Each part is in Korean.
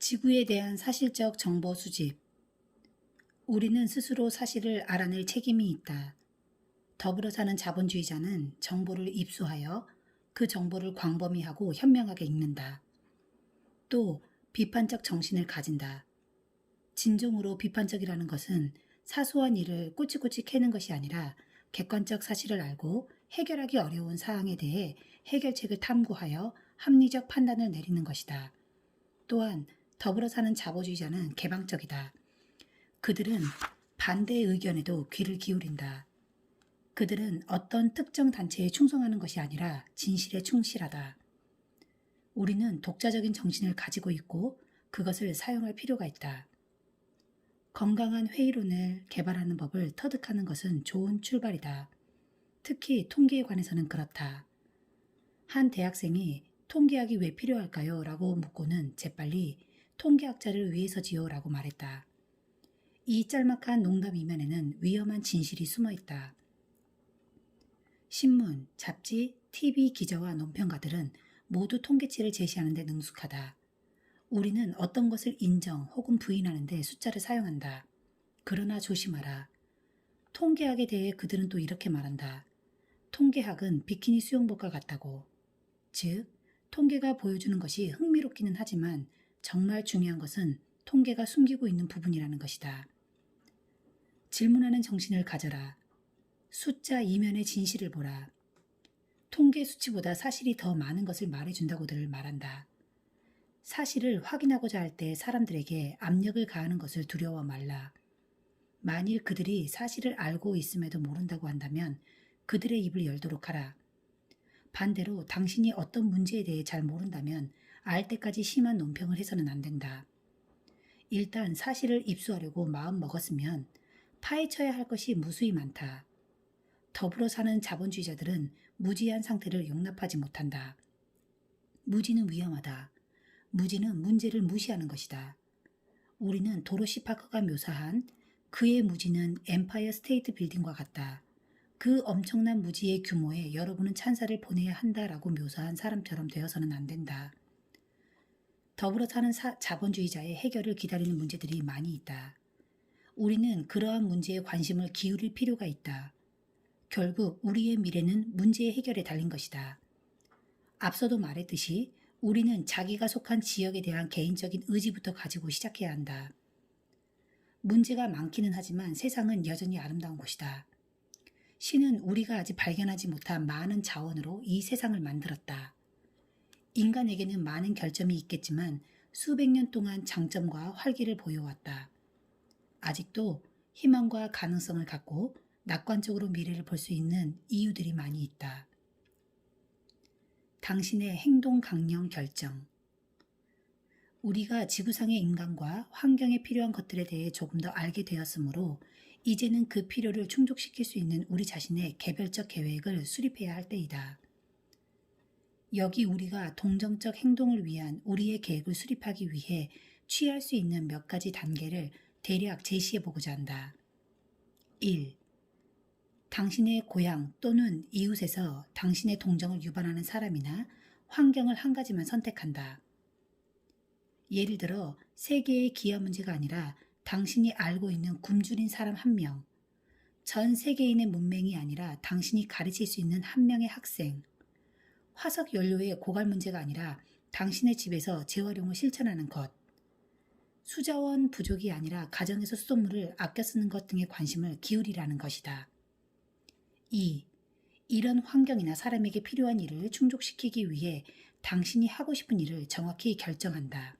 지구에 대한 사실적 정보 수집. 우리는 스스로 사실을 알아낼 책임이 있다. 더불어 사는 자본주의자는 정보를 입수하여 그 정보를 광범위하고 현명하게 읽는다. 또 비판적 정신을 가진다. 진정으로 비판적이라는 것은 사소한 일을 꼬치꼬치 캐는 것이 아니라 객관적 사실을 알고 해결하기 어려운 사항에 대해 해결책을 탐구하여 합리적 판단을 내리는 것이다. 또한 더불어 사는 자본주의자는 개방적이다. 그들은 반대의 의견에도 귀를 기울인다. 그들은 어떤 특정 단체에 충성하는 것이 아니라 진실에 충실하다. 우리는 독자적인 정신을 가지고 있고 그것을 사용할 필요가 있다. 건강한 회의론을 개발하는 법을 터득하는 것은 좋은 출발이다. 특히 통계에 관해서는 그렇다. 한 대학생이 통계학이 왜 필요할까요? 라고 묻고는 재빨리 통계학자를 위해서지요 라고 말했다. 이 짤막한 농담 이면에는 위험한 진실이 숨어 있다. 신문, 잡지, TV 기자와 논평가들은 모두 통계치를 제시하는 데 능숙하다. 우리는 어떤 것을 인정 혹은 부인하는 데 숫자를 사용한다. 그러나 조심하라. 통계학에 대해 그들은 또 이렇게 말한다. 통계학은 비키니 수영복과 같다고. 즉, 통계가 보여주는 것이 흥미롭기는 하지만 정말 중요한 것은 통계가 숨기고 있는 부분이라는 것이다. 질문하는 정신을 가져라. 숫자 이면의 진실을 보라. 통계 수치보다 사실이 더 많은 것을 말해준다고들 말한다. 사실을 확인하고자 할 때 사람들에게 압력을 가하는 것을 두려워 말라. 만일 그들이 사실을 알고 있음에도 모른다고 한다면 그들의 입을 열도록 하라. 반대로 당신이 어떤 문제에 대해 잘 모른다면 알 때까지 심한 논평을 해서는 안 된다. 일단 사실을 입수하려고 마음 먹었으면 파헤쳐야 할 것이 무수히 많다. 더불어 사는 자본주의자들은 무지한 상태를 용납하지 못한다. 무지는 위험하다. 무지는 문제를 무시하는 것이다. 우리는 도로시 파커가 묘사한 그의 무지는 엠파이어 스테이트 빌딩과 같다. 그 엄청난 무지의 규모에 여러분은 찬사를 보내야 한다라고 묘사한 사람처럼 되어서는 안 된다. 더불어 사는 자본주의자의 해결을 기다리는 문제들이 많이 있다. 우리는 그러한 문제에 관심을 기울일 필요가 있다. 결국 우리의 미래는 문제의 해결에 달린 것이다. 앞서도 말했듯이 우리는 자기가 속한 지역에 대한 개인적인 의지부터 가지고 시작해야 한다. 문제가 많기는 하지만 세상은 여전히 아름다운 곳이다. 신은 우리가 아직 발견하지 못한 많은 자원으로 이 세상을 만들었다. 인간에게는 많은 결점이 있겠지만 수백 년 동안 장점과 활기를 보여왔다. 아직도 희망과 가능성을 갖고 낙관적으로 미래를 볼 수 있는 이유들이 많이 있다. 당신의 행동 강령 결정. 우리가 지구상의 인간과 환경에 필요한 것들에 대해 조금 더 알게 되었으므로 이제는 그 필요를 충족시킬 수 있는 우리 자신의 개별적 계획을 수립해야 할 때이다. 여기 우리가 동정적 행동을 위한 우리의 계획을 수립하기 위해 취할 수 있는 몇 가지 단계를 대략 제시해 보고자 한다. 1. 당신의 고향 또는 이웃에서 당신의 동정을 유발하는 사람이나 환경을 한 가지만 선택한다. 예를 들어 세계의 기아 문제가 아니라 당신이 알고 있는 굶주린 사람 한 명, 전 세계인의 문맹이 아니라 당신이 가르칠 수 있는 한 명의 학생, 화석 연료의 고갈 문제가 아니라 당신의 집에서 재활용을 실천하는 것, 수자원 부족이 아니라 가정에서 수돗물을 아껴 쓰는 것 등에 관심을 기울이라는 것이다. 2. 이런 환경이나 사람에게 필요한 일을 충족시키기 위해 당신이 하고 싶은 일을 정확히 결정한다.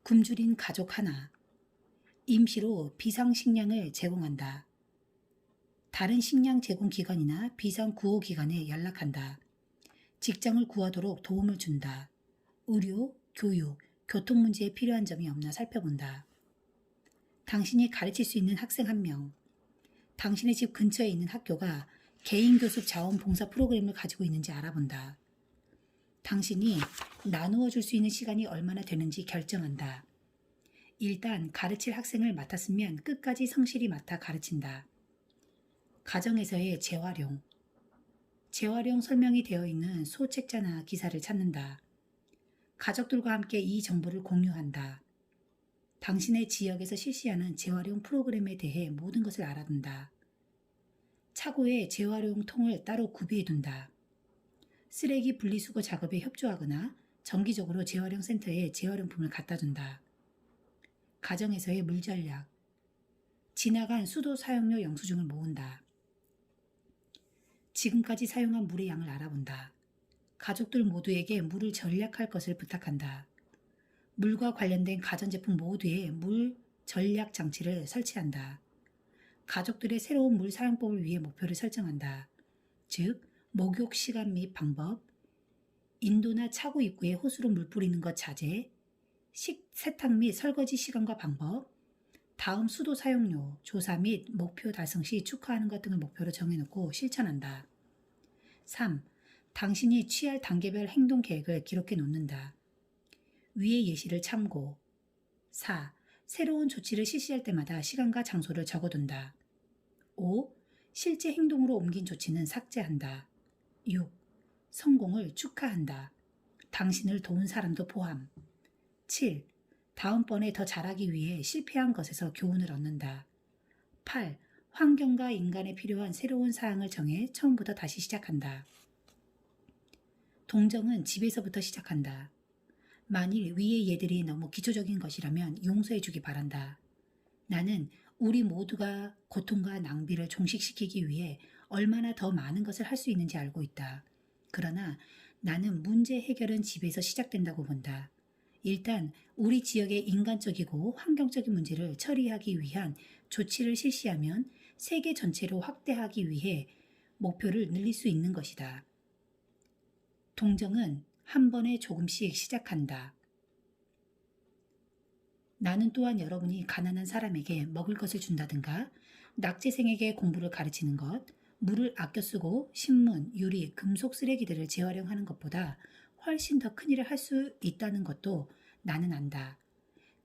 굶주린 가족 하나, 임시로 비상식량을 제공한다. 다른 식량 제공 기관이나 비상 구호 기관에 연락한다. 직장을 구하도록 도움을 준다. 의료, 교육, 교통 문제에 필요한 점이 없나 살펴본다. 당신이 가르칠 수 있는 학생 한 명, 당신의 집 근처에 있는 학교가 개인 교습 자원봉사 프로그램을 가지고 있는지 알아본다. 당신이 나누어 줄 수 있는 시간이 얼마나 되는지 결정한다. 일단 가르칠 학생을 맡았으면 끝까지 성실히 맡아 가르친다. 가정에서의 재활용. 재활용 설명이 되어 있는 소책자나 기사를 찾는다. 가족들과 함께 이 정보를 공유한다. 당신의 지역에서 실시하는 재활용 프로그램에 대해 모든 것을 알아둔다. 차고에 재활용 통을 따로 구비해둔다. 쓰레기 분리수거 작업에 협조하거나 정기적으로 재활용 센터에 재활용품을 갖다 준다. 가정에서의 물 전략. 지나간 수도 사용료 영수증을 모은다. 지금까지 사용한 물의 양을 알아본다. 가족들 모두에게 물을 절약할 것을 부탁한다. 물과 관련된 가전제품 모두에 물 절약 장치를 설치한다. 가족들의 새로운 물 사용법을 위해 목표를 설정한다. 즉, 목욕 시간 및 방법, 인도나 차고 입구에 호수로 물 뿌리는 것 자제, 세탁 및 설거지 시간과 방법, 다음 수도 사용료, 조사 및 목표 달성 시 축하하는 것 등을 목표로 정해놓고 실천한다. 3. 당신이 취할 단계별 행동 계획을 기록해 놓는다. 위의 예시를 참고. 4. 새로운 조치를 실시할 때마다 시간과 장소를 적어둔다. 5. 실제 행동으로 옮긴 조치는 삭제한다. 6. 성공을 축하한다. 당신을 도운 사람도 포함. 7. 다음번에 더 잘하기 위해 실패한 것에서 교훈을 얻는다. 8. 환경과 인간에 필요한 새로운 사항을 정해 처음부터 다시 시작한다. 동정은 집에서부터 시작한다. 만일 위의 예들이 너무 기초적인 것이라면 용서해 주기 바란다. 나는 우리 모두가 고통과 낭비를 종식시키기 위해 얼마나 더 많은 것을 할 수 있는지 알고 있다. 그러나 나는 문제 해결은 집에서 시작된다고 본다. 일단 우리 지역의 인간적이고 환경적인 문제를 처리하기 위한 조치를 실시하면 세계 전체로 확대하기 위해 목표를 늘릴 수 있는 것이다. 동정은 한 번에 조금씩 시작한다. 나는 또한 여러분이 가난한 사람에게 먹을 것을 준다든가 낙제생에게 공부를 가르치는 것, 물을 아껴 쓰고 신문, 유리, 금속 쓰레기들을 재활용하는 것보다 훨씬 더 큰 일을 할 수 있다는 것도 나는 안다.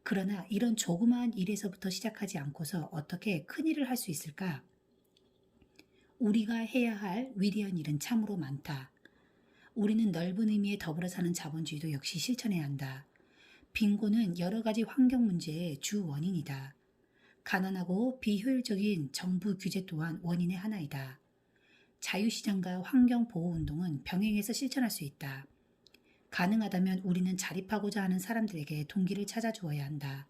그러나 이런 조그마한 일에서부터 시작하지 않고서 어떻게 큰 일을 할 수 있을까? 우리가 해야 할 위대한 일은 참으로 많다. 우리는 넓은 의미의 더불어 사는 자본주의도 역시 실천해야 한다. 빈곤은 여러 가지 환경 문제의 주 원인이다. 가난하고 비효율적인 정부 규제 또한 원인의 하나이다. 자유시장과 환경보호운동은 병행해서 실천할 수 있다. 가능하다면 우리는 자립하고자 하는 사람들에게 동기를 찾아주어야 한다.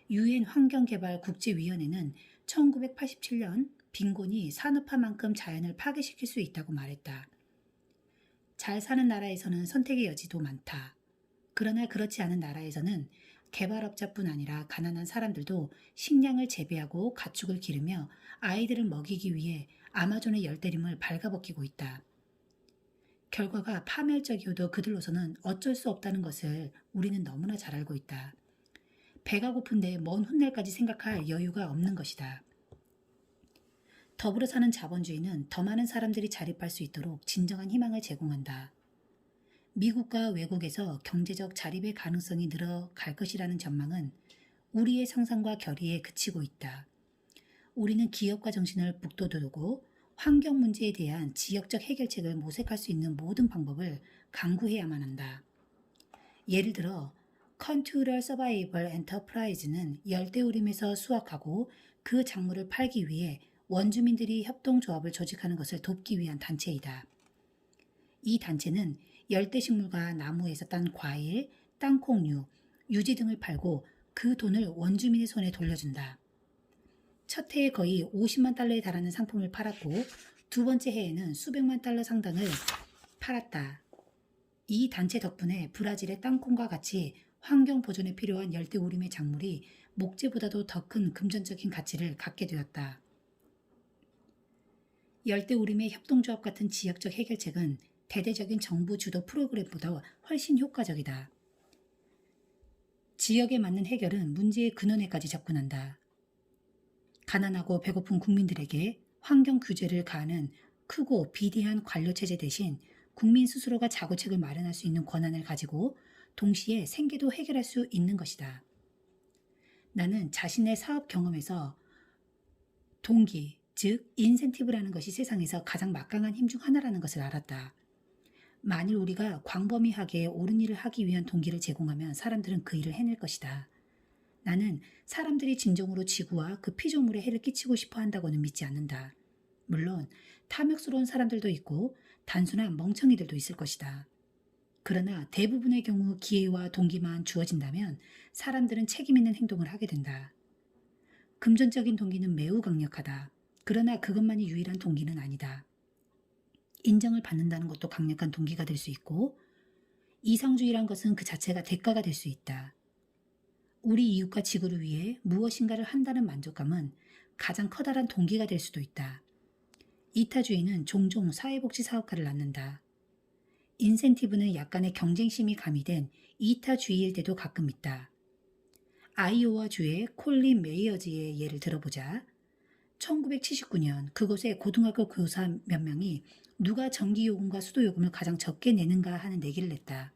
유엔 환경개발 국제위원회는 1987년 빈곤이 산업화만큼 자연을 파괴시킬 수 있다고 말했다. 잘 사는 나라에서는 선택의 여지도 많다. 그러나 그렇지 않은 나라에서는 개발업자뿐 아니라 가난한 사람들도 식량을 재배하고 가축을 기르며 아이들을 먹이기 위해 아마존의 열대림을 발가벗기고 있다. 결과가 파멸적이어도 그들로서는 어쩔 수 없다는 것을 우리는 너무나 잘 알고 있다. 배가 고픈데 먼 훗날까지 생각할 여유가 없는 것이다. 더불어 사는 자본주의는 더 많은 사람들이 자립할 수 있도록 진정한 희망을 제공한다. 미국과 외국에서 경제적 자립의 가능성이 늘어갈 것이라는 전망은 우리의 상상과 결의에 그치고 있다. 우리는 기업가 정신을 북돋우고 환경 문제에 대한 지역적 해결책을 모색할 수 있는 모든 방법을 강구해야만 한다. 예를 들어 컨투럴 서바이벌 엔터프라이즈는 열대우림에서 수확하고 그 작물을 팔기 위해 원주민들이 협동조합을 조직하는 것을 돕기 위한 단체이다. 이 단체는 열대식물과 나무에서 딴 과일, 땅콩류, 유지 등을 팔고 그 돈을 원주민의 손에 돌려준다. 첫 해에 거의 50만 달러에 달하는 상품을 팔았고 두 번째 해에는 수백만 달러 상당을 팔았다. 이 단체 덕분에 브라질의 땅콩과 같이 환경 보존에 필요한 열대우림의 작물이 목재보다도 더 큰 금전적인 가치를 갖게 되었다. 열대우림의 협동조합 같은 지역적 해결책은 대대적인 정부 주도 프로그램보다 훨씬 효과적이다. 지역에 맞는 해결은 문제의 근원에까지 접근한다. 가난하고 배고픈 국민들에게 환경 규제를 가하는 크고 비대한 관료체제 대신 국민 스스로가 자구책을 마련할 수 있는 권한을 가지고 동시에 생계도 해결할 수 있는 것이다. 나는 자신의 사업 경험에서 동기, 즉 인센티브라는 것이 세상에서 가장 막강한 힘 중 하나라는 것을 알았다. 만일 우리가 광범위하게 옳은 일을 하기 위한 동기를 제공하면 사람들은 그 일을 해낼 것이다. 나는 사람들이 진정으로 지구와 그 피조물에 해를 끼치고 싶어 한다고는 믿지 않는다. 물론 탐욕스러운 사람들도 있고 단순한 멍청이들도 있을 것이다. 그러나 대부분의 경우 기회와 동기만 주어진다면 사람들은 책임 있는 행동을 하게 된다. 금전적인 동기는 매우 강력하다. 그러나 그것만이 유일한 동기는 아니다. 인정을 받는다는 것도 강력한 동기가 될 수 있고, 이상주의란 것은 그 자체가 대가가 될 수 있다. 우리 이웃과 지구를 위해 무엇인가를 한다는 만족감은 가장 커다란 동기가 될 수도 있다. 이타주의는 종종 사회복지 사업가를 낳는다. 인센티브는 약간의 경쟁심이 가미된 이타주의일 때도 가끔 있다. 아이오와 주의 콜린 메이어즈의 예를 들어보자. 1979년 그곳의 고등학교 교사 몇 명이 누가 전기요금과 수도요금을 가장 적게 내는가 하는 내기를 냈다.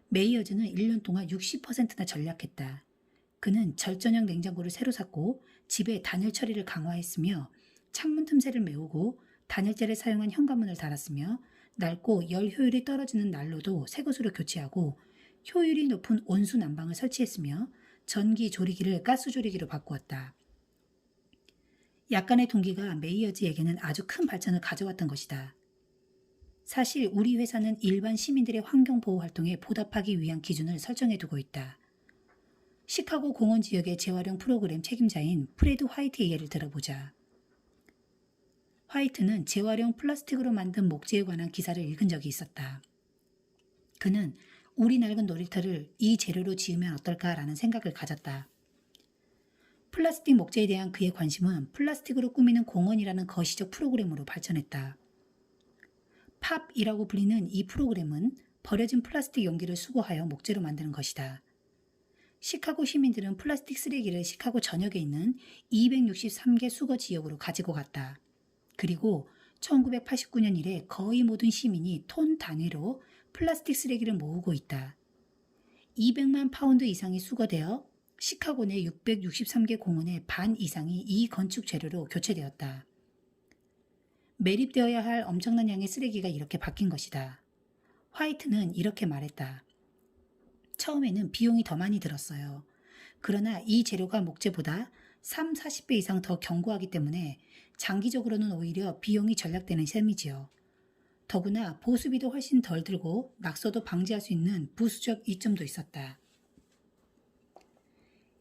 메이어즈는 1년 동안 60%나 전략했다. 그는 절전형 냉장고를 새로 샀고 집에 단열 처리를 강화했으며 창문 틈새를 메우고 단열재를 사용한 현관문을 달았으며 낡고 열 효율이 떨어지는 난로도 새 것으로 교체하고 효율이 높은 온수 난방을 설치했으며 전기 조리기를 가스 조리기로 바꾸었다. 약간의 동기가 메이어즈에게는 아주 큰 발전을 가져왔던 것이다. 사실 우리 회사는 일반 시민들의 환경보호 활동에 보답하기 위한 기준을 설정해 두고 있다. 시카고 공원 지역의 재활용 프로그램 책임자인 프레드 화이트의 예를 들어보자. 화이트는 재활용 플라스틱으로 만든 목재에 관한 기사를 읽은 적이 있었다. 그는 우리 낡은 놀이터를 이 재료로 지으면 어떨까라는 생각을 가졌다. 플라스틱 목재에 대한 그의 관심은 플라스틱으로 꾸미는 공원이라는 거시적 프로그램으로 발전했다. 팝이라고 불리는 이 프로그램은 버려진 플라스틱 용기를 수거하여 목재로 만드는 것이다. 시카고 시민들은 플라스틱 쓰레기를 시카고 전역에 있는 263개 수거 지역으로 가지고 갔다. 그리고 1989년 이래 거의 모든 시민이 톤 단위로 플라스틱 쓰레기를 모으고 있다. 200만 파운드 이상이 수거되어 시카고 내 663개 공원의 반 이상이 이 건축 재료로 교체되었다. 매립되어야 할 엄청난 양의 쓰레기가 이렇게 바뀐 것이다. 화이트는 이렇게 말했다. 처음에는 비용이 더 많이 들었어요. 그러나 이 재료가 목재보다 3, 40배 이상 더 견고하기 때문에 장기적으로는 오히려 비용이 절약되는 셈이지요. 더구나 보수비도 훨씬 덜 들고 낙서도 방지할 수 있는 부수적 이점도 있었다.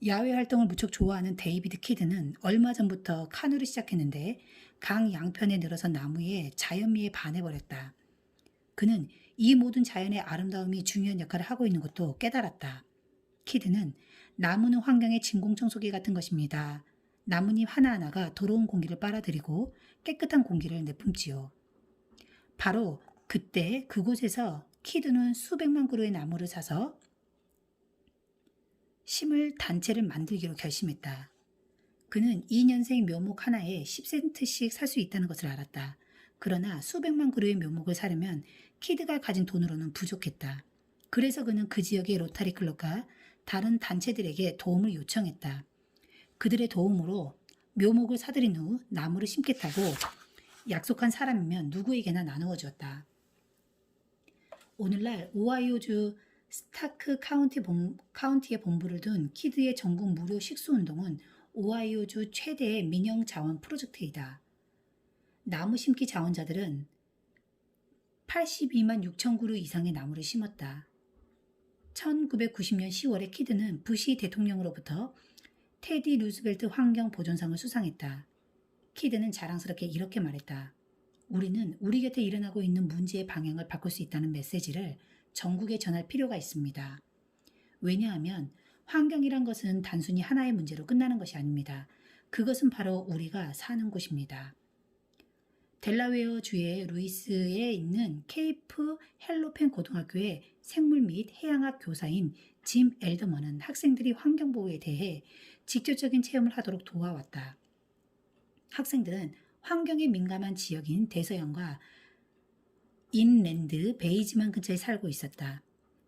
야외 활동을 무척 좋아하는 데이비드 키드는 얼마 전부터 카누를 시작했는데 강 양편에 늘어서 나무의 자연미에 반해버렸다. 그는 이 모든 자연의 아름다움이 중요한 역할을 하고 있는 것도 깨달았다. 키드는 나무는 환경의 진공청소기 같은 것입니다. 나뭇잎 하나하나가 더러운 공기를 빨아들이고 깨끗한 공기를 내뿜지요. 바로 그때 그곳에서 키드는 수백만 그루의 나무를 사서 심을 단체를 만들기로 결심했다. 그는 2년생 묘목 하나에 10센트씩 살 수 있다는 것을 알았다. 그러나 수백만 그루의 묘목을 사려면 키드가 가진 돈으로는 부족했다. 그래서 그는 그 지역의 로타리 클럽과 다른 단체들에게 도움을 요청했다. 그들의 도움으로 묘목을 사들인 후 나무를 심겠다고 약속한 사람이면 누구에게나 나누어 주었다. 오늘날 오하이오주 스타크 카운티에 본부를 둔 키드의 전국 무료 식수운동은 오하이오주 최대의 민영 자원 프로젝트이다. 나무 심기 자원자들은 82만 6천 그루 이상의 나무를 심었다. 1990년 10월에 키드는 부시 대통령으로부터 테디 루스벨트 환경보존상을 수상했다. 키드는 자랑스럽게 이렇게 말했다. 우리는 우리 곁에 일어나고 있는 문제의 방향을 바꿀 수 있다는 메시지를 전국에 전할 필요가 있습니다. 왜냐하면 환경이란 것은 단순히 하나의 문제로 끝나는 것이 아닙니다. 그것은 바로 우리가 사는 곳입니다. 델라웨어 주의 루이스에 있는 케이프 헬로펜 고등학교의 생물 및 해양학 교사인 짐 엘더먼은 학생들이 환경보호에 대해 직접적인 체험을 하도록 도와왔다. 학생들은 환경에 민감한 지역인 대서양과 인랜드 베이지만 근처에 살고 있었다.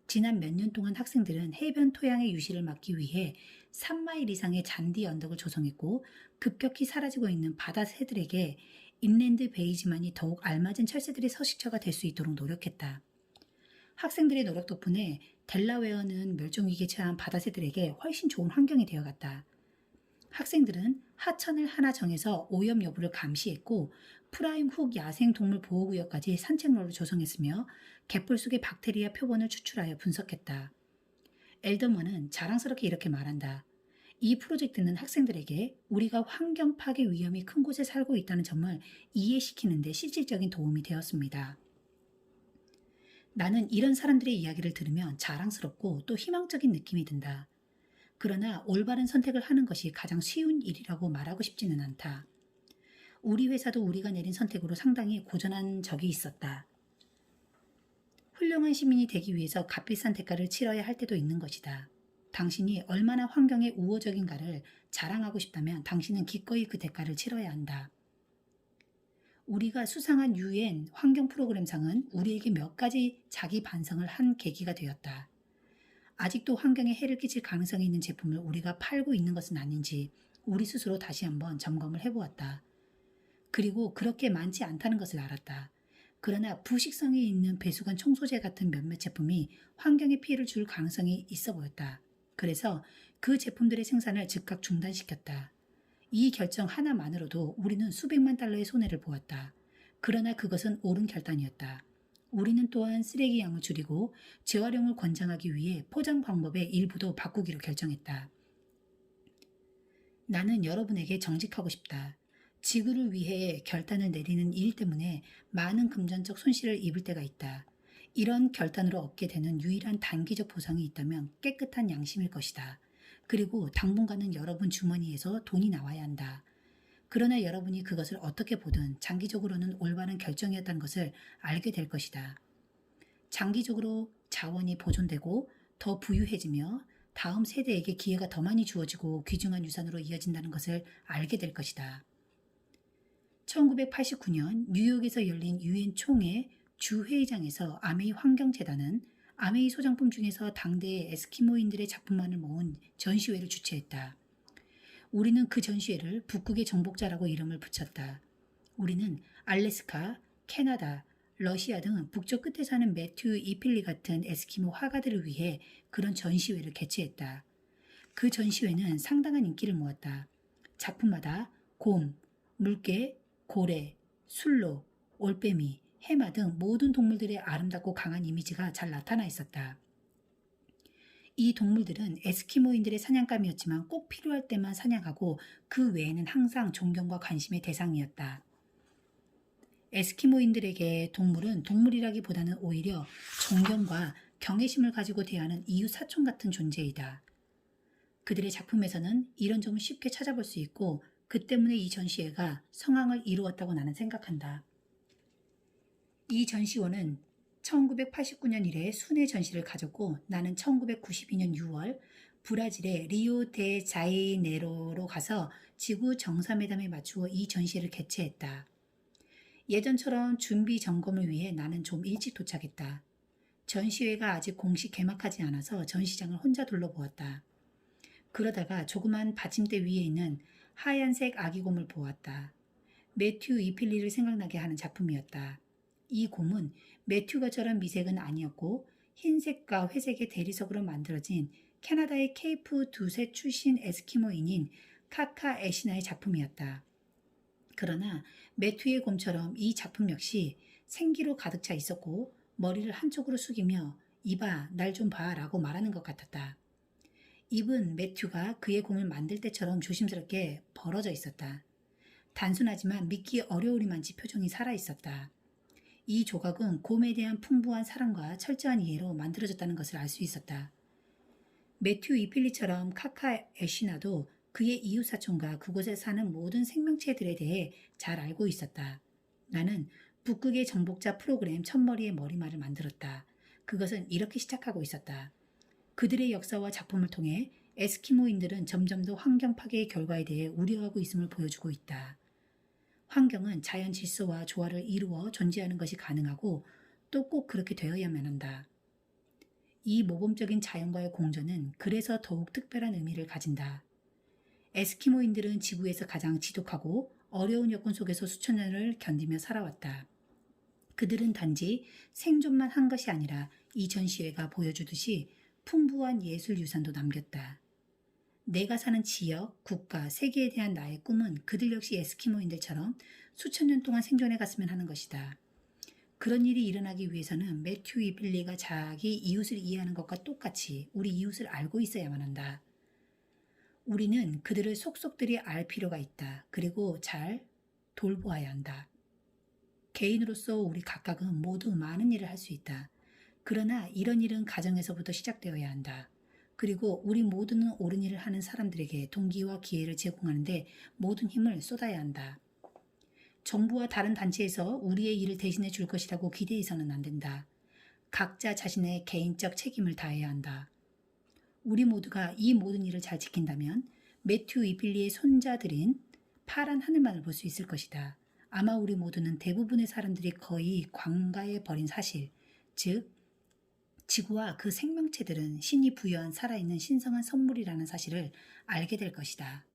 지난 몇 년 동안 학생들은 해변 토양의 유실을 막기 위해 3마일 이상의 잔디 언덕을 조성했고 급격히 사라지고 있는 바다 새들에게 인랜드 베이지만이 더욱 알맞은 철새들의 서식처가 될 수 있도록 노력했다. 학생들의 노력 덕분에 델라웨어는 멸종위기에 처한 바다새들에게 훨씬 좋은 환경이 되어갔다. 학생들은 하천을 하나 정해서 오염 여부를 감시했고 프라임 훅 야생동물 보호구역까지 산책로를 조성했으며 갯벌 속의 박테리아 표본을 추출하여 분석했다. 엘더먼은 자랑스럽게 이렇게 말한다. 이 프로젝트는 학생들에게 우리가 환경 파괴 위험이 큰 곳에 살고 있다는 점을 이해시키는 데 실질적인 도움이 되었습니다. 나는 이런 사람들의 이야기를 들으면 자랑스럽고 또 희망적인 느낌이 든다. 그러나 올바른 선택을 하는 것이 가장 쉬운 일이라고 말하고 싶지는 않다. 우리 회사도 우리가 내린 선택으로 상당히 고전한 적이 있었다. 훌륭한 시민이 되기 위해서 값비싼 대가를 치러야 할 때도 있는 것이다. 당신이 얼마나 환경에 우호적인가를 자랑하고 싶다면 당신은 기꺼이 그 대가를 치러야 한다. 우리가 수상한 UN 환경 프로그램상은 우리에게 몇 가지 자기 반성을 한 계기가 되었다. 아직도 환경에 해를 끼칠 가능성이 있는 제품을 우리가 팔고 있는 것은 아닌지 우리 스스로 다시 한번 점검을 해보았다. 그리고 그렇게 많지 않다는 것을 알았다. 그러나 부식성이 있는 배수관 청소제 같은 몇몇 제품이 환경에 피해를 줄 가능성이 있어 보였다. 그래서 그 제품들의 생산을 즉각 중단시켰다. 이 결정 하나만으로도 우리는 수백만 달러의 손해를 보았다. 그러나 그것은 옳은 결단이었다. 우리는 또한 쓰레기 양을 줄이고 재활용을 권장하기 위해 포장 방법의 일부도 바꾸기로 결정했다. 나는 여러분에게 정직하고 싶다. 지구를 위해 결단을 내리는 일 때문에 많은 금전적 손실을 입을 때가 있다. 이런 결단으로 얻게 되는 유일한 단기적 보상이 있다면 깨끗한 양심일 것이다. 그리고 당분간은 여러분 주머니에서 돈이 나와야 한다. 그러나 여러분이 그것을 어떻게 보든 장기적으로는 올바른 결정이었다는 것을 알게 될 것이다. 장기적으로 자원이 보존되고 더 부유해지며 다음 세대에게 기회가 더 많이 주어지고 귀중한 유산으로 이어진다는 것을 알게 될 것이다. 1989년 뉴욕에서 열린 유엔 총회 주회의장에서 아메이 환경재단은 아메이 소장품 중에서 당대의 에스키모인들의 작품만을 모은 전시회를 주최했다. 우리는 그 전시회를 북극의 정복자라고 이름을 붙였다. 우리는 알래스카, 캐나다, 러시아 등 북쪽 끝에 사는 매튜 이필리 같은 에스키모 화가들을 위해 그런 전시회를 개최했다. 그 전시회는 상당한 인기를 모았다. 작품마다 곰, 물개, 고래, 술로, 올빼미, 해마 등 모든 동물들의 아름답고 강한 이미지가 잘 나타나 있었다. 이 동물들은 에스키모인들의 사냥감이었지만 꼭 필요할 때만 사냥하고 그 외에는 항상 존경과 관심의 대상이었다. 에스키모인들에게 동물은 동물이라기보다는 오히려 존경과 경외심을 가지고 대하는 이웃 사촌 같은 존재이다. 그들의 작품에서는 이런 점을 쉽게 찾아볼 수 있고 그 때문에 이 전시회가 성황을 이루었다고 나는 생각한다. 이 전시원은 1989년 이래 순회 전시를 가졌고 나는 1992년 6월 브라질의 리오 데 자이네로로 가서 지구 정상회담에 맞추어 이 전시회를 개최했다. 예전처럼 준비 점검을 위해 나는 좀 일찍 도착했다. 전시회가 아직 공식 개막하지 않아서 전시장을 혼자 둘러보았다. 그러다가 조그만 받침대 위에 있는 하얀색 아기곰을 보았다. 매튜 이필리를 생각나게 하는 작품이었다. 이 곰은 매튜가 저런 미색은 아니었고 흰색과 회색의 대리석으로 만들어진 캐나다의 케이프 두셋 출신 에스키모인인 카카 에시나의 작품이었다. 그러나 매튜의 곰처럼 이 작품 역시 생기로 가득 차 있었고 머리를 한쪽으로 숙이며 이봐 날 좀 봐 라고 말하는 것 같았다. 입은 매튜가 그의 곰을 만들 때처럼 조심스럽게 벌어져 있었다. 단순하지만 믿기 어려우리만치 표정이 살아있었다. 이 조각은 곰에 대한 풍부한 사랑과 철저한 이해로 만들어졌다는 것을 알 수 있었다. 매튜 이필리처럼 카카 애시나도 그의 이웃사촌과 그곳에 사는 모든 생명체들에 대해 잘 알고 있었다. 나는 북극의 정복자 프로그램 첫머리의 머리말을 만들었다. 그것은 이렇게 시작하고 있었다. 그들의 역사와 작품을 통해 에스키모인들은 점점 더 환경 파괴의 결과에 대해 우려하고 있음을 보여주고 있다. 환경은 자연 질서와 조화를 이루어 존재하는 것이 가능하고 또 꼭 그렇게 되어야만 한다. 이 모범적인 자연과의 공존은 그래서 더욱 특별한 의미를 가진다. 에스키모인들은 지구에서 가장 지독하고 어려운 여건 속에서 수천 년을 견디며 살아왔다. 그들은 단지 생존만 한 것이 아니라 이 전시회가 보여주듯이 풍부한 예술 유산도 남겼다. 내가 사는 지역, 국가, 세계에 대한 나의 꿈은 그들 역시 에스키모인들처럼 수천 년 동안 생존해 갔으면 하는 것이다. 그런 일이 일어나기 위해서는 매튜 이빌리가 자기 이웃을 이해하는 것과 똑같이 우리 이웃을 알고 있어야만 한다. 우리는 그들을 속속들이 알 필요가 있다. 그리고 잘 돌보아야 한다. 개인으로서 우리 각각은 모두 많은 일을 할 수 있다. 그러나 이런 일은 가정에서부터 시작되어야 한다. 그리고 우리 모두는 옳은 일을 하는 사람들에게 동기와 기회를 제공하는데 모든 힘을 쏟아야 한다. 정부와 다른 단체에서 우리의 일을 대신해 줄 것이라고 기대해서는 안 된다. 각자 자신의 개인적 책임을 다해야 한다. 우리 모두가 이 모든 일을 잘 지킨다면 매튜 이필리의 손자들인 파란 하늘만을 볼 수 있을 것이다. 아마 우리 모두는 대부분의 사람들이 거의 관가에 버린 사실, 즉 지구와 그 생명체들은 신이 부여한 살아있는 신성한 선물이라는 사실을 알게 될 것이다.